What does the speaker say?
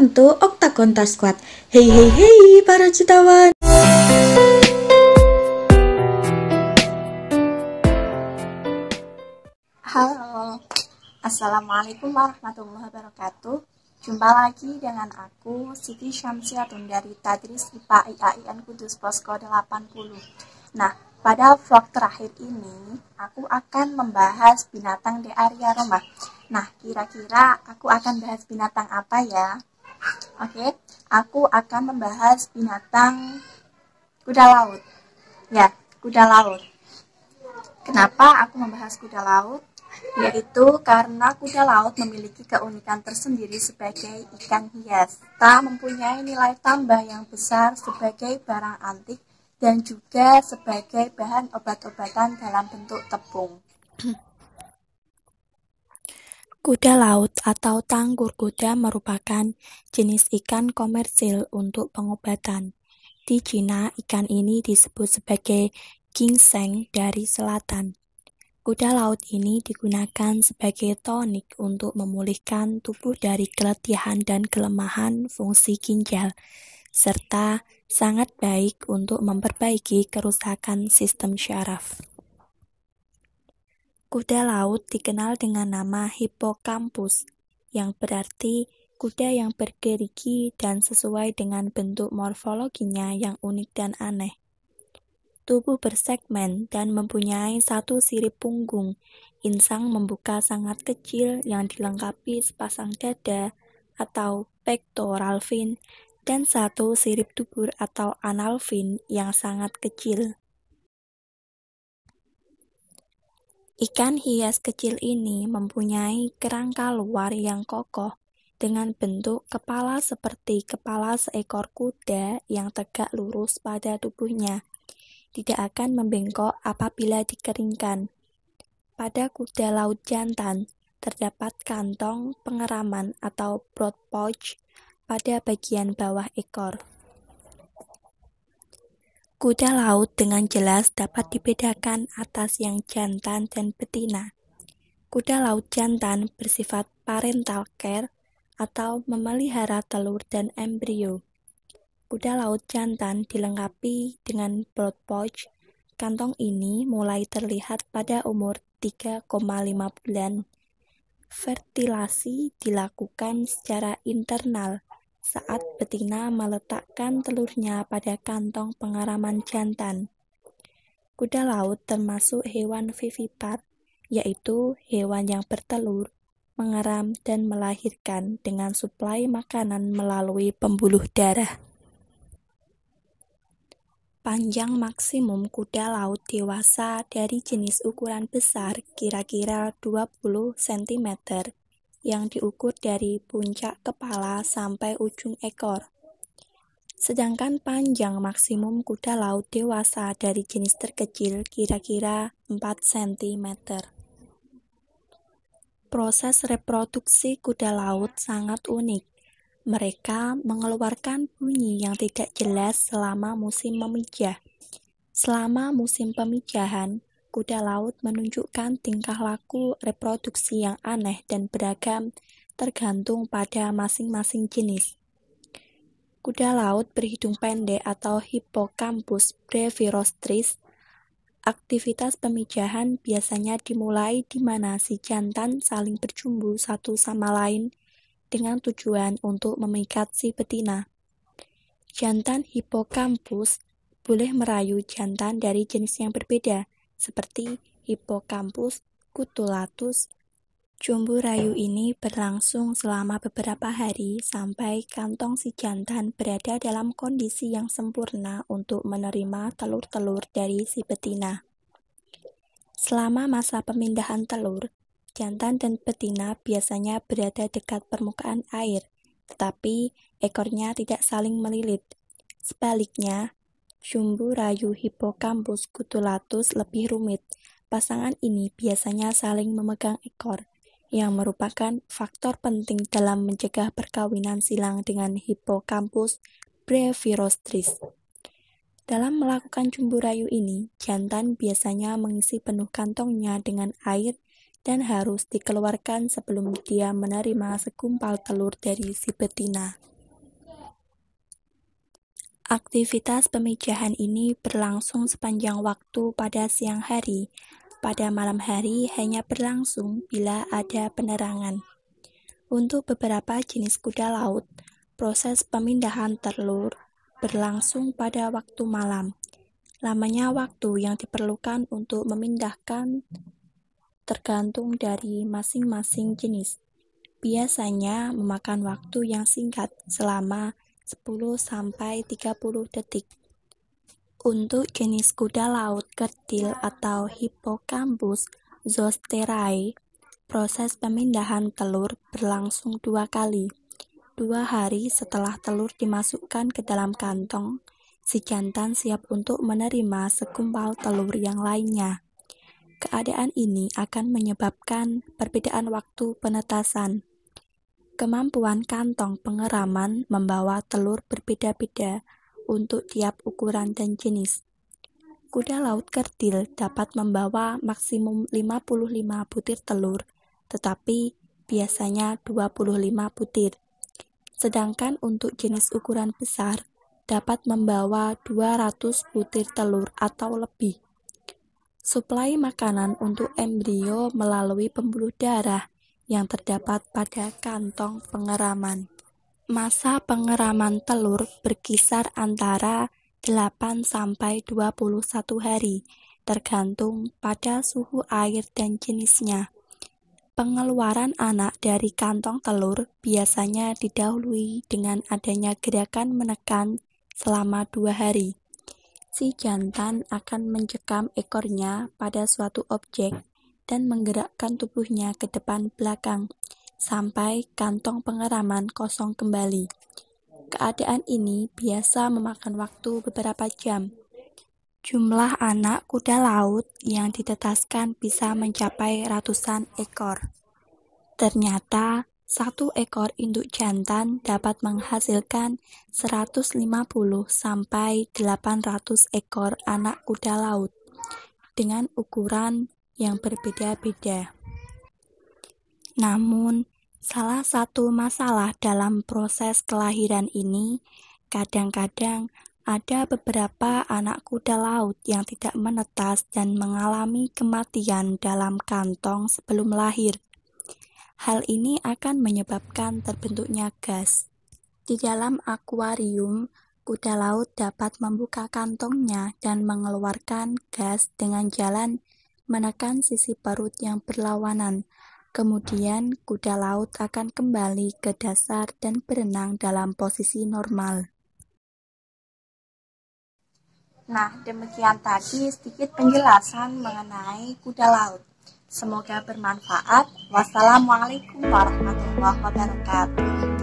welcome to Octagon Task Squad. Hey hey hey para jutawan. Halo, Assalamualaikum warahmatullahi wabarakatuh. Jumpa lagi dengan aku, Siti Syamsiatun dari Tadris IPA IAIN Kudus Posko 80. Nah, pada vlog terakhir ini, aku akan membahas binatang di area rumah. Nah, kira-kira aku akan bahas binatang apa ya? Oke, aku akan membahas binatang kuda laut. Ya, kuda laut. Kenapa aku membahas kuda laut? Yaitu karena kuda laut memiliki keunikan tersendiri sebagai ikan hias. Tak mempunyai nilai tambah yang besar sebagai barang antik dan juga sebagai bahan obat-obatan dalam bentuk tepung. Kuda laut atau tangkur kuda merupakan jenis ikan komersil untuk pengobatan. Di Cina, ikan ini disebut sebagai ginseng dari selatan. Kuda laut ini digunakan sebagai tonik untuk memulihkan tubuh dari keletihan dan kelemahan fungsi ginjal, serta sangat baik untuk memperbaiki kerusakan sistem syaraf. Kuda laut dikenal dengan nama hippocampus, yang berarti kuda yang bergerigi dan sesuai dengan bentuk morfologinya yang unik dan aneh. Tubuh bersegmen dan mempunyai satu sirip punggung, insang membuka sangat kecil yang dilengkapi sepasang dada atau pectoral fin, dan satu sirip dubur atau anal fin yang sangat kecil. Ikan hias kecil ini mempunyai kerangka luar yang kokoh dengan bentuk kepala seperti kepala seekor kuda yang tegak lurus pada tubuhnya. Tidak akan membengkok apabila dikeringkan. Pada kuda laut jantan, terdapat kantong pengeraman atau broad pouch pada bagian bawah ekor. Kuda laut dengan jelas dapat dibedakan atas yang jantan dan betina. Kuda laut jantan bersifat parental care atau memelihara telur dan embrio. Kuda laut jantan dilengkapi dengan broad pouch. Kantong ini mulai terlihat pada umur 3,5 bulan. Fertilasi dilakukan secara internal saat betina meletakkan telurnya pada kantong pengeraman jantan. Kuda laut termasuk hewan vivipar, yaitu hewan yang bertelur, mengeram, dan melahirkan dengan suplai makanan melalui pembuluh darah. Panjang maksimum kuda laut dewasa dari jenis ukuran besar kira-kira 20 cm yang diukur dari puncak kepala sampai ujung ekor. Sedangkan panjang maksimum kuda laut dewasa dari jenis terkecil kira-kira 4 cm. Proses reproduksi kuda laut sangat unik. Mereka mengeluarkan bunyi yang tidak jelas selama musim memijah. Selama musim pemijahan, kuda laut menunjukkan tingkah laku reproduksi yang aneh dan beragam tergantung pada masing-masing jenis. Kuda laut berhidung pendek atau Hippocampus brevirostris. Aktivitas pemijahan biasanya dimulai di mana si jantan saling berjumbu satu sama lain dengan tujuan untuk memikat si betina. Jantan Hippocampus boleh merayu jantan dari jenis yang berbeda, seperti Hippocampus cutulatus. Jumbu rayu ini berlangsung selama beberapa hari sampai kantong si jantan berada dalam kondisi yang sempurna untuk menerima telur-telur dari si betina. Selama masa pemindahan telur, jantan dan betina biasanya berada dekat permukaan air, tetapi ekornya tidak saling melilit. Sebaliknya, jumbu rayu Hippocampus cutulatus lebih rumit. Pasangan ini biasanya saling memegang ekor, yang merupakan faktor penting dalam mencegah perkawinan silang dengan Hippocampus brevirostris. Dalam melakukan jumbu rayu ini, jantan biasanya mengisi penuh kantongnya dengan air dan harus dikeluarkan sebelum dia menerima segumpal telur dari si betina. Aktivitas pemijahan ini berlangsung sepanjang waktu pada siang hari. Pada malam hari hanya berlangsung bila ada penerangan. Untuk beberapa jenis kuda laut, proses pemindahan telur berlangsung pada waktu malam. Lamanya waktu yang diperlukan untuk memindahkan tergantung dari masing-masing jenis. Biasanya memakan waktu yang singkat selama 10-30 detik. Untuk jenis kuda laut kerdil atau Hippocampus zoosterae, proses pemindahan telur berlangsung 2 kali. 2 hari setelah telur dimasukkan ke dalam kantong, si jantan siap untuk menerima segumpal telur yang lainnya. Keadaan ini akan menyebabkan perbedaan waktu penetasan. Kemampuan kantong pengeraman membawa telur berbeda-beda untuk tiap ukuran dan jenis. Kuda laut kerdil dapat membawa maksimum 55 butir telur, tetapi biasanya 25 butir. Sedangkan untuk jenis ukuran besar, dapat membawa 200 butir telur atau lebih. Suplai makanan untuk embrio melalui pembuluh darah yang terdapat pada kantong pengeraman. Masa pengeraman telur berkisar antara 8-21 hari, tergantung pada suhu air dan jenisnya. Pengeluaran anak dari kantong telur biasanya didahului dengan adanya gerakan menekan selama 2 hari. Si jantan akan mencekam ekornya pada suatu objek dan menggerakkan tubuhnya ke depan belakang sampai kantong pengeraman kosong kembali. Keadaan ini biasa memakan waktu beberapa jam. Jumlah anak kuda laut yang ditetaskan bisa mencapai ratusan ekor. Ternyata, 1 ekor induk jantan dapat menghasilkan 150-800 ekor anak kuda laut dengan ukuran yang berbeda-beda. Namun, salah satu masalah dalam proses kelahiran ini, kadang-kadang ada beberapa anak kuda laut yang tidak menetas dan mengalami kematian dalam kantong sebelum lahir. Hal ini akan menyebabkan terbentuknya gas. Di dalam akuarium, kuda laut dapat membuka kantongnya dan mengeluarkan gas dengan jalan menekan sisi perut yang berlawanan. Kemudian, kuda laut akan kembali ke dasar dan berenang dalam posisi normal. Nah, demikian tadi sedikit penjelasan mengenai kuda laut. Semoga bermanfaat. Wassalamualaikum warahmatullahi wabarakatuh.